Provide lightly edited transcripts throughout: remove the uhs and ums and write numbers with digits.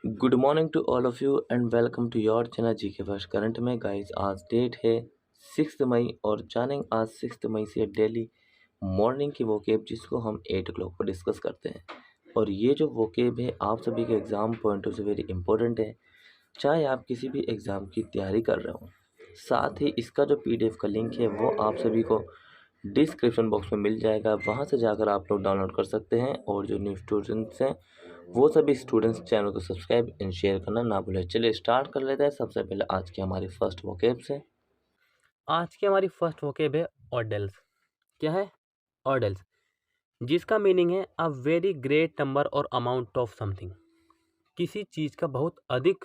Good morning to all of you and welcome to your channel G K first current में guys. आज date है 6 मई और जानेंगे आज 6 मई से डेली मॉर्निंग की वोकेब जिसको हम 8 o'clock पर डिस्कस करते हैं। और ये जो वोकेब है आप सभी के एग्ज़ाम पॉइंट ऑफ से वेरी इंपॉर्टेंट है, चाहे आप किसी भी एग्ज़ाम की तैयारी कर रहे हो। साथ ही इसका जो PDF का लिंक है वो आप सभी को डिस्क्रिप्शन बॉक्स में मिल जाएगा, वहाँ से जाकर आप लोग डाउनलोड कर सकते हैं। और जो न्यू स्टूडेंट्स हैं वो सभी स्टूडेंट्स चैनल को सब्सक्राइब एंड शेयर करना ना भूलें। चलिए स्टार्ट कर लेते हैं। सबसे पहले आज की हमारी फर्स्ट वोकेब से। आज की हमारी फर्स्ट वोकेब है ऑर्डल्स। क्या है? ऑर्डल्स, जिसका मीनिंग है अ वेरी ग्रेट नंबर और अमाउंट ऑफ समथिंग। किसी चीज़ का बहुत अधिक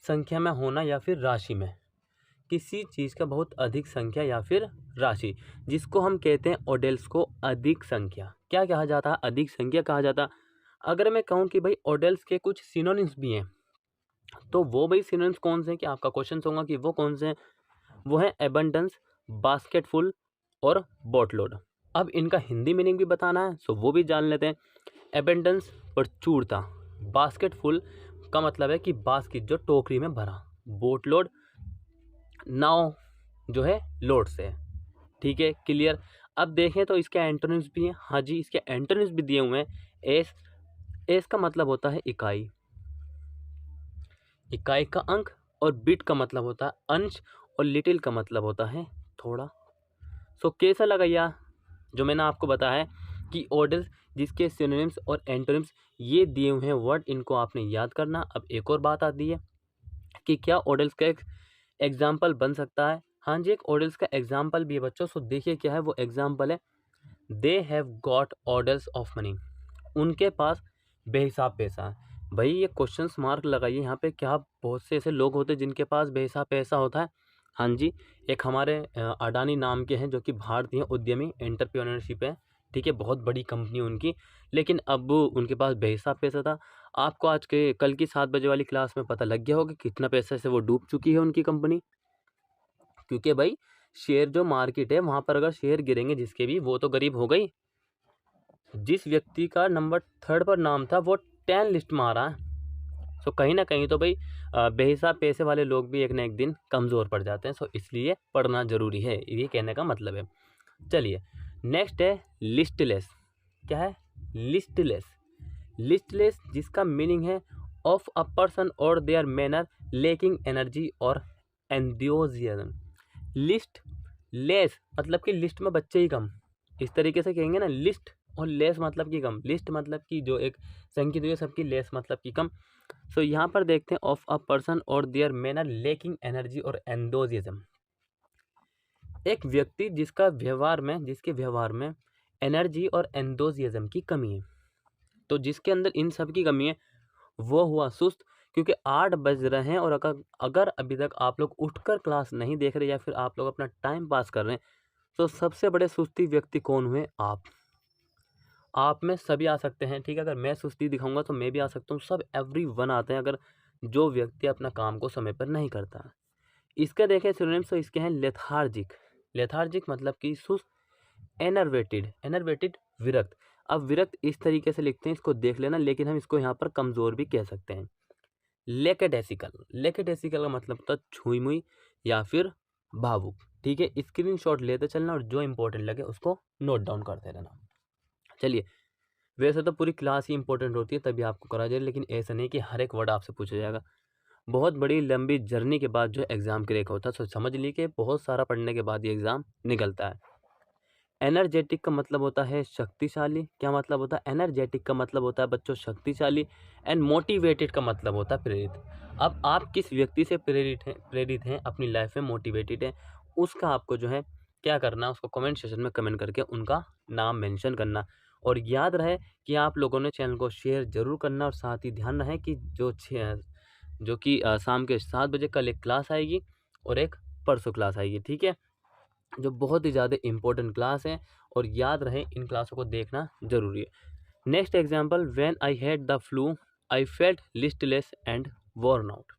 संख्या में होना या फिर राशि में। किसी चीज़ का बहुत अधिक संख्या या फिर राशि, जिसको हम कहते हैं ऑर्डल्स को अधिक संख्या। क्या कहा जाता है? अधिक संख्या कहा जाता। अगर मैं कहूँ कि भाई ऑर्डल्स के कुछ सिनोनिम्स भी हैं, तो वो भाई सिनोनिम्स कौन से हैं? कि आपका क्वेश्चन होगा कि वो कौन से हैं? वो है एबंडेंस, बास्केटफुल और बोटलोड। अब इनका हिंदी मीनिंग भी बताना है, सो वो भी जान लेते हैं। एबंडेंस प्रचुरता, बास्केटफुल का मतलब है कि बास्केट जो टोकरी में भरा, बोटलोड नाव जो है लोड से। ठीक है, क्लियर। अब देखें तो इसके एंटोनिम्स भी हैं। हाँ जी, इसके एंटोनिम्स भी दिए हुए हैं। एस, एस का मतलब होता है इकाई, इकाई का अंक। और बिट का मतलब होता है अंश, और लिटिल का मतलब होता है थोड़ा। सो कैसा लगा यह जो मैंने आपको बताया है कि ऑर्डर्स जिसके सिनोनिम्स और एंटोनिम्स ये दिए हुए हैं वर्ड, इनको आपने याद करना। अब एक और बात आती है कि क्या ऑर्डर्स का एक एग्जाम्पल बन सकता है? हाँ जी, एक ऑर्डर्स का एग्जाम्पल भी है बच्चों। सो देखिए क्या है वो एग्जाम्पल है। They have got orders of money. उनके पास बेहिसाब पैसा है। भाई ये क्वेश्चन मार्क लगाइए यहाँ पे। क्या बहुत से ऐसे लोग होते हैं जिनके पास बेहिसाब पैसा होता है? हाँ जी, एक हमारे अडानी नाम के हैं जो कि भारतीय उद्यमी एंटरप्रेन्योरशिप है। ठीक है, बहुत बड़ी कंपनी उनकी, लेकिन अब उनके पास बेहिसाब पैसा था। आपको आज के कल की 7 बजे वाली क्लास में पता लग गया होगा कितना पैसा से वो डूब चुकी है उनकी कंपनी। क्योंकि भाई शेयर जो मार्केट है वहाँ पर अगर शेयर गिरेंगे जिसके भी, वो तो गरीब हो गई। जिस व्यक्ति का नंबर 3rd पर नाम था वो 10 लिस्ट में आ रहा है। सो कहीं ना कहीं तो भाई बेहिसाब पैसे वाले लोग भी एक ना एक दिन कमज़ोर पड़ जाते हैं। सो इसलिए पढ़ना ज़रूरी है, ये कहने का मतलब है। चलिए नेक्स्ट है लिस्टलेस। क्या है? लिस्टलेस। लिस्टलेस जिसका मीनिंग है ऑफ अ पर्सन और देयर मैनर लेकिंग एनर्जी और एंथुसियाज्म। लिस्ट लेस मतलब कि लिस्ट में बच्चे ही कम, इस तरीके से कहेंगे ना। लिस्ट और लेस मतलब कि कम। लिस्ट मतलब कि जो एक संख्या दी है सबकी, लेस मतलब कि कम। सो यहाँ पर देखते हैं ऑफ अ पर्सन और देयर मैनर लेकिंग एनर्जी और एंथुसियाज्म। एक व्यक्ति जिसके व्यवहार में एनर्जी और एंथुसियाज्म की कमी है। तो जिसके अंदर इन सब की कमी है वो हुआ सुस्त। क्योंकि 8 बज रहे हैं और अगर अभी तक आप लोग उठकर क्लास नहीं देख रहे या फिर आप लोग अपना टाइम पास कर रहे हैं, तो सबसे बड़े सुस्ती व्यक्ति कौन हुए? आप में सभी आ सकते हैं। ठीक है, अगर मैं सुस्ती दिखाऊंगा तो मैं भी आ सकता हूँ। सब एवरीवन आते हैं अगर जो व्यक्ति अपना काम को समय पर नहीं करता है। इसका देखें सिनोनिम्स तो इसके हैं लेथार्जिक। लेथार्जिक मतलब कि सुस्त। एनर्वेटेड, एनर्वेटेड विरक्त। अब विरक्त इस तरीके से लिखते हैं, इसको देख लेना, लेकिन हम इसको यहाँ पर कमज़ोर भी कह सकते हैं। लेकेडेसिकल, लेकेडेसिकल का मतलब होता है छुई मुई या फिर भावुक। ठीक है, स्क्रीनशॉट लेते चलना और जो इंपॉर्टेंट लगे उसको नोट डाउन करते रहना। चलिए, वैसे तो पूरी क्लास ही इंपॉर्टेंट होती है तभी आपको करा जाए, लेकिन ऐसा नहीं कि हर एक वर्ड आपसे पूछा जाएगा। बहुत बड़ी लंबी जर्नी के बाद जो एग्ज़ाम क्रैक होता है, तो समझ लीजिए कि बहुत सारा पढ़ने के बाद ये एग्ज़ाम निकलता है। एनर्जेटिक का मतलब होता है शक्तिशाली। क्या मतलब होता है? एनर्जेटिक का मतलब होता है बच्चों शक्तिशाली। एंड मोटिवेटेड का मतलब होता है प्रेरित। अब आप किस व्यक्ति से प्रेरित हैं अपनी लाइफ में, मोटिवेटेड हैं, उसका आपको जो है क्या करना, उसको कमेंट सेक्शन में कमेंट करके उनका नाम मेंशन करना। और याद रहे कि आप लोगों ने चैनल को शेयर जरूर करना। और साथ ही ध्यान रहे कि जो कि शाम के 7 बजे कल एक क्लास आएगी और एक परसों क्लास आएगी। ठीक है, जो बहुत ही ज़्यादा इंपॉर्टेंट क्लास है, और याद रहे इन क्लासों को देखना ज़रूरी है। Next example, when I had the flu I felt listless and worn out.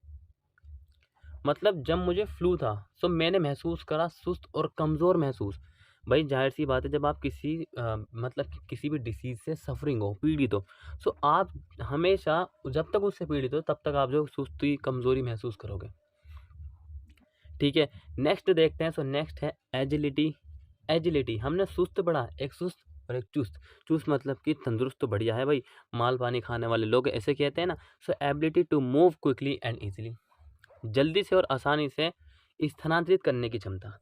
मतलब जब मुझे फ्लू था तो मैंने महसूस करा सुस्त और कमज़ोर महसूस। भाई ज़ाहिर सी बात है, जब आप किसी मतलब कि किसी भी डिसीज़ से सफ़रिंग हो, पीड़ित हो, सो आप हमेशा जब तक उससे पीड़ित हो तब तक आप जो सुस्ती, कमज़ोरी महसूस करोगे। ठीक है, नेक्स्ट देखते हैं। सो नेक्स्ट है एजिलिटी। एजिलिटी, हमने सुस्त पढ़ा, एक सुस्त और एक चुस्त। चुस्त मतलब कि तंदुरुस्त तो बढ़िया है भाई, माल पानी खाने वाले लोग ऐसे कहते हैं ना। So ability to move quickly and easily, जल्दी से और आसानी से स्थानांतरित करने की क्षमता।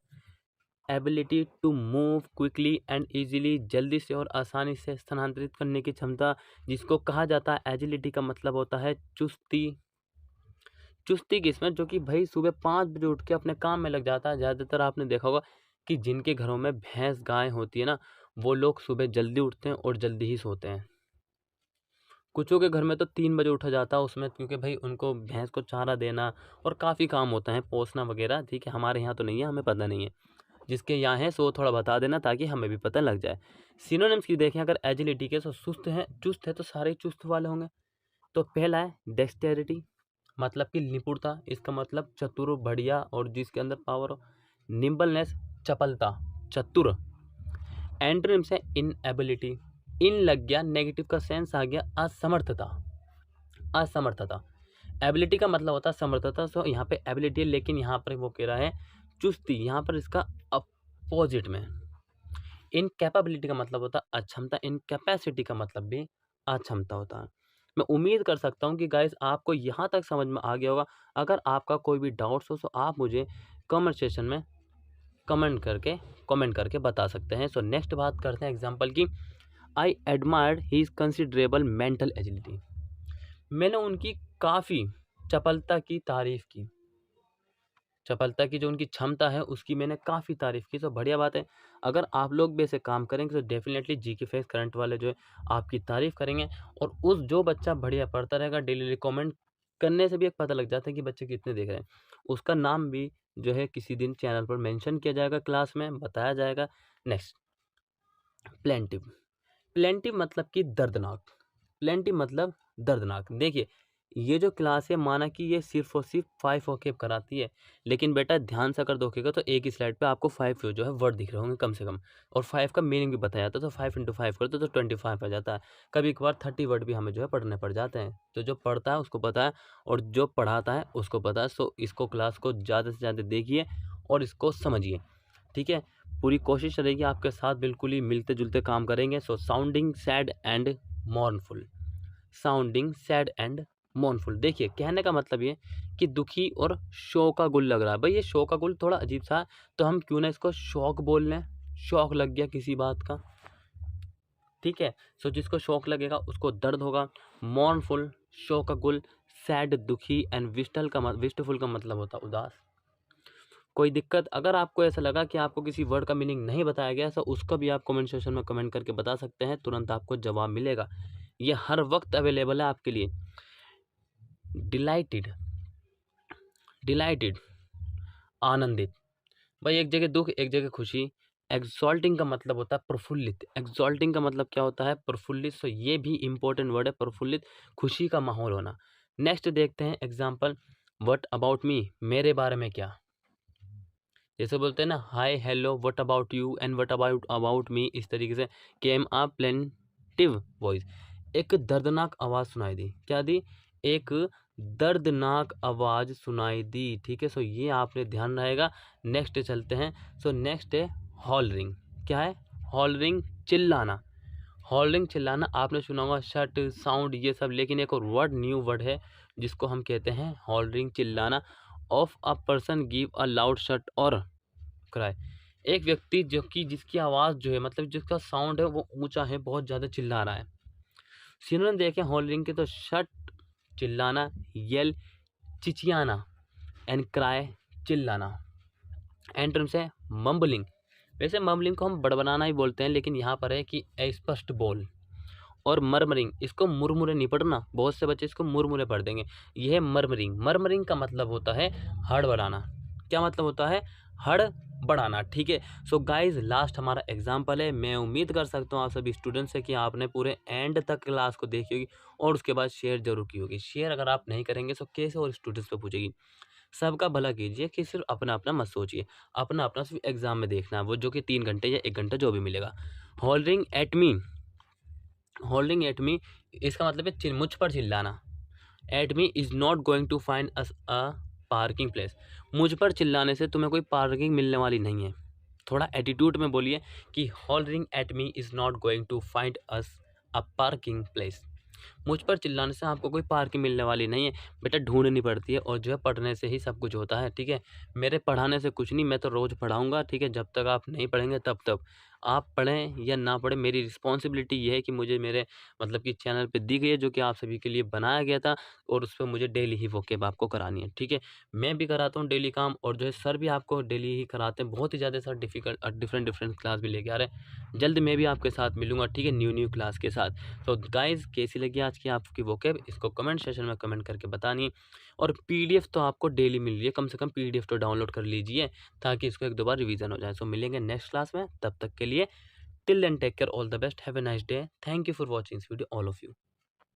Ability to move quickly and easily, जल्दी से और आसानी से स्थानांतरित करने की क्षमता, जिसको कहा जाता है एजिलिटी का मतलब होता है चुस्ती। चुस्ती किसमें, जो कि भाई सुबह 5 बजे उठ के अपने काम में लग जाता है। ज़्यादातर आपने देखा होगा कि जिनके घरों में भैंस गाय होती है ना, वो लोग सुबह जल्दी उठते हैं और जल्दी ही सोते हैं। कुछों के घर में तो 3 बजे उठा जाता है उसमें, क्योंकि भाई उनको भैंस को चारा देना और काफ़ी काम होता है, पोसना वगैरह। ठीक है, हमारे यहाँ तो नहीं है, हमें पता नहीं है। जिसके यहाँ है सो थोड़ा बता देना ताकि हमें भी पता लग जाए। सिनोनिम्स की देखें अगर एजिलिटी के, तो सुस्त है, चुस्त है तो सारे ही चुस्त वाले होंगे। तो पहला है डेक्सटेरिटी, मतलब कि निपुणता, इसका मतलब चतुर, बढ़िया और जिसके अंदर पावर हो। निम्बलनेस, चपलता, चतुर। एंटोनिम्स है इनएबिलिटी, इन लग गया, नेगेटिव का सेंस आ गया, असमर्थता। असमर्थता, एबिलिटी का मतलब होता है समर्थता। सो यहाँ पे एबिलिटी है, लेकिन यहाँ पर वो कह रहा है चुस्ती, यहाँ पर इसका अपोजिट में। इनकैपेबिलिटी का मतलब होता है अक्षमता, इनकैपेसिटी का मतलब भी अक्षमता होता है। मैं उम्मीद कर सकता हूँ कि गाइस आपको यहाँ तक समझ में आ गया होगा। अगर आपका कोई भी डाउट्स हो तो आप मुझे कमेंट सेशन में कमेंट करके बता सकते हैं। सो नेक्स्ट बात करते हैं एग्जाम्पल की। I admired his considerable mental agility, मैंने उनकी काफ़ी चपलता की तारीफ की। चपलता की जो उनकी क्षमता है उसकी मैंने काफ़ी तारीफ़ की। तो बढ़िया बात है, अगर आप लोग भी ऐसे काम करेंगे तो डेफिनेटली जीके फेस करंट वाले जो है आपकी तारीफ़ करेंगे। और उस जो बच्चा बढ़िया पढ़ता रहेगा, डेली कमेंट करने से भी एक पता लग जाता है कि बच्चे कितने देख रहे हैं। उसका नाम भी जो है किसी दिन चैनल पर मेंशन किया जाएगा, क्लास में बताया जाएगा। Next, plaintiff. प्लेंटिव मतलब कि दर्दनाक। प्लेंटिव मतलब दर्दनाक। देखिए, ये जो क्लास है, माना कि ये सिर्फ और सिर्फ 5 वोकैब कराती है, लेकिन बेटा ध्यान से अगर देखोगे तो एक ही स्लाइड पे आपको 5 जो है वर्ड दिख रहे होंगे कम से कम, और 5 का मीनिंग भी बताया जाता है। तो 5 × 5 करते तो 25 आ जाता है। कभी कभार 30 वर्ड भी हमें जो है पढ़ने पड़ जाते हैं। तो जो पढ़ता है उसको पता है और जो पढ़ाता है उसको पता है। सो इसको क्लास को ज़्यादा से ज़्यादा देखिए और इसको समझिए। ठीक है, पूरी कोशिश रहेगी आपके साथ, बिल्कुल ही मिलते जुलते काम करेंगे। So sounding sad and mournful. Sounding sad and mournful, देखिए कहने का मतलब ये कि दुखी और शोकाकुल लग रहा है। भाई ये शोकाकुल थोड़ा अजीब सा है, तो हम क्यों ना इसको शौक बोल लें। शौक लग गया किसी बात का। ठीक है, सो जिसको शौक लगेगा उसको दर्द होगा। मॉर्नफुल, शोकाकुल, सैड दुखी एंड विस्टफुल का मतलब होता है उदास। कोई दिक्कत अगर आपको ऐसा लगा कि आपको किसी वर्ड का मीनिंग नहीं बताया गया, तो उसका भी आप कमेंट सेक्शन में कमेंट करके बता सकते हैं, तुरंत आपको जवाब मिलेगा। ये हर वक्त अवेलेबल है आपके लिए। डिलाइटेड, डिलाइटेड आनंदित, भाई एक जगह दुख एक जगह खुशी। एक्सॉल्टिंग का मतलब होता है प्रफुल्लित। एक्सॉल्टिंग का मतलब क्या होता है, प्रफुल्लित। सो ये भी इंपॉर्टेंट वर्ड है, प्रफुल्लित, खुशी का माहौल होना। नेक्स्ट देखते हैं एग्जाम्पल। व्हाट अबाउट मी, मेरे बारे में क्या। जैसे बोलते हैं ना, hi hello what about you and what about me, इस तरीके से केम अ प्लेंटिव वॉइस। एक दर्दनाक आवाज़ सुनाई दी। क्या दी, एक दर्दनाक आवाज़ सुनाई दी। ठीक है, सो ये आपने ध्यान रहेगा। नेक्स्ट चलते हैं। सो नेक्स्ट है हॉलरिंग। क्या है, हॉलरिंग, चिल्लाना। हॉलरिंग चिल्लाना आपने सुना होगा, शट साउंड ये सब, लेकिन एक और वर्ड, न्यू वर्ड है जिसको हम कहते हैं हॉलरिंग चिल्लाना। Of a person give a loud shut और क्राई, एक व्यक्ति जो कि जिसकी आवाज़ जो है, मतलब जिसका साउंड है वो ऊंचा है, बहुत ज़्यादा चिल्ला रहा है। सिनोनिम देखें हॉलरिंग के, तो शट चिल्लाना, येल चिचियाना एंड क्राई चिल्लाना। एंटोनिम्स है मम्बलिंग। वैसे मम्बलिंग को हम बड़बड़ाना ही बोलते हैं, लेकिन यहाँ पर है कि अस्पष्ट बोल। और मरमरिंग, इसको मुरमुरे नहीं पढ़ना, बहुत से बच्चे इसको मुरमुरे पढ़ देंगे। यह है मरमरिंग। मरमरिंग का मतलब होता है हड़बड़ाना। क्या मतलब होता है, हड़बड़ाना। ठीक है, सो गाइज लास्ट हमारा एग्जाम्पल है। मैं उम्मीद कर सकता हूँ आप सभी स्टूडेंट से कि आपने पूरे एंड तक क्लास को देखी होगी और उसके बाद शेयर जरूर की होगी। शेयर अगर आप नहीं करेंगे तो कैसे और स्टूडेंट्स पे पूछेगी। सबका भला कीजिए कि सिर्फ अपना अपना मत सोचिए, अपना अपना सिर्फ एग्जाम में देखना है, वो जो कि 3 घंटे या 1 घंटा जो भी मिलेगा। Hollering at me, hollering at me इसका मतलब है मुझ पर चिल्लाना। At me is not going to find us a parking place, मुझ पर चिल्लाने से तुम्हें कोई पार्किंग मिलने वाली नहीं है। थोड़ा एटीट्यूड में बोलिए कि hollering at me is not going to find us a parking place, मुझ पर चिल्लाने से आपको कोई पार्किंग मिलने वाली नहीं है। बेटा ढूंढनी पड़ती है और जो है पढ़ने से ही सब कुछ होता है, ठीक है। मेरे पढ़ाने से कुछ नहीं, मैं तो रोज़ पढ़ाऊंगा, ठीक है। जब तक आप नहीं पढ़ेंगे तब तक आप पढ़ें या ना पढ़ें, मेरी रिस्पॉन्सिबिलिटी ये है कि मुझे मेरे मतलब कि चैनल पे दी गई है, जो कि आप सभी के लिए बनाया गया था, और उस पर मुझे डेली ही वोकेब आपको करानी है, ठीक है। मैं भी कराता हूँ डेली काम, और जो है सर भी आपको डेली ही कराते हैं, बहुत ही ज़्यादा sir difficult different different class भी लेके आ रहे हैं। जल्द मैं भी आपके साथ मिलूंगा, ठीक है, न्यू क्लास के साथ। तो गाइज़ कैसी लगी आज की आपकी वोकैब, इसको कमेंट सेशन में कमेंट करके बतानी। और पीडीएफ तो आपको डेली मिल रही है, कम से कम पीडीएफ तो डाउनलोड कर लीजिए, ताकि इसको 1-2 बार रिवीजन हो जाए। सो मिलेंगे नेक्स्ट क्लास में, तब तक के लिए till then take care, all the best, have a nice day, thank you for watching this video all of you.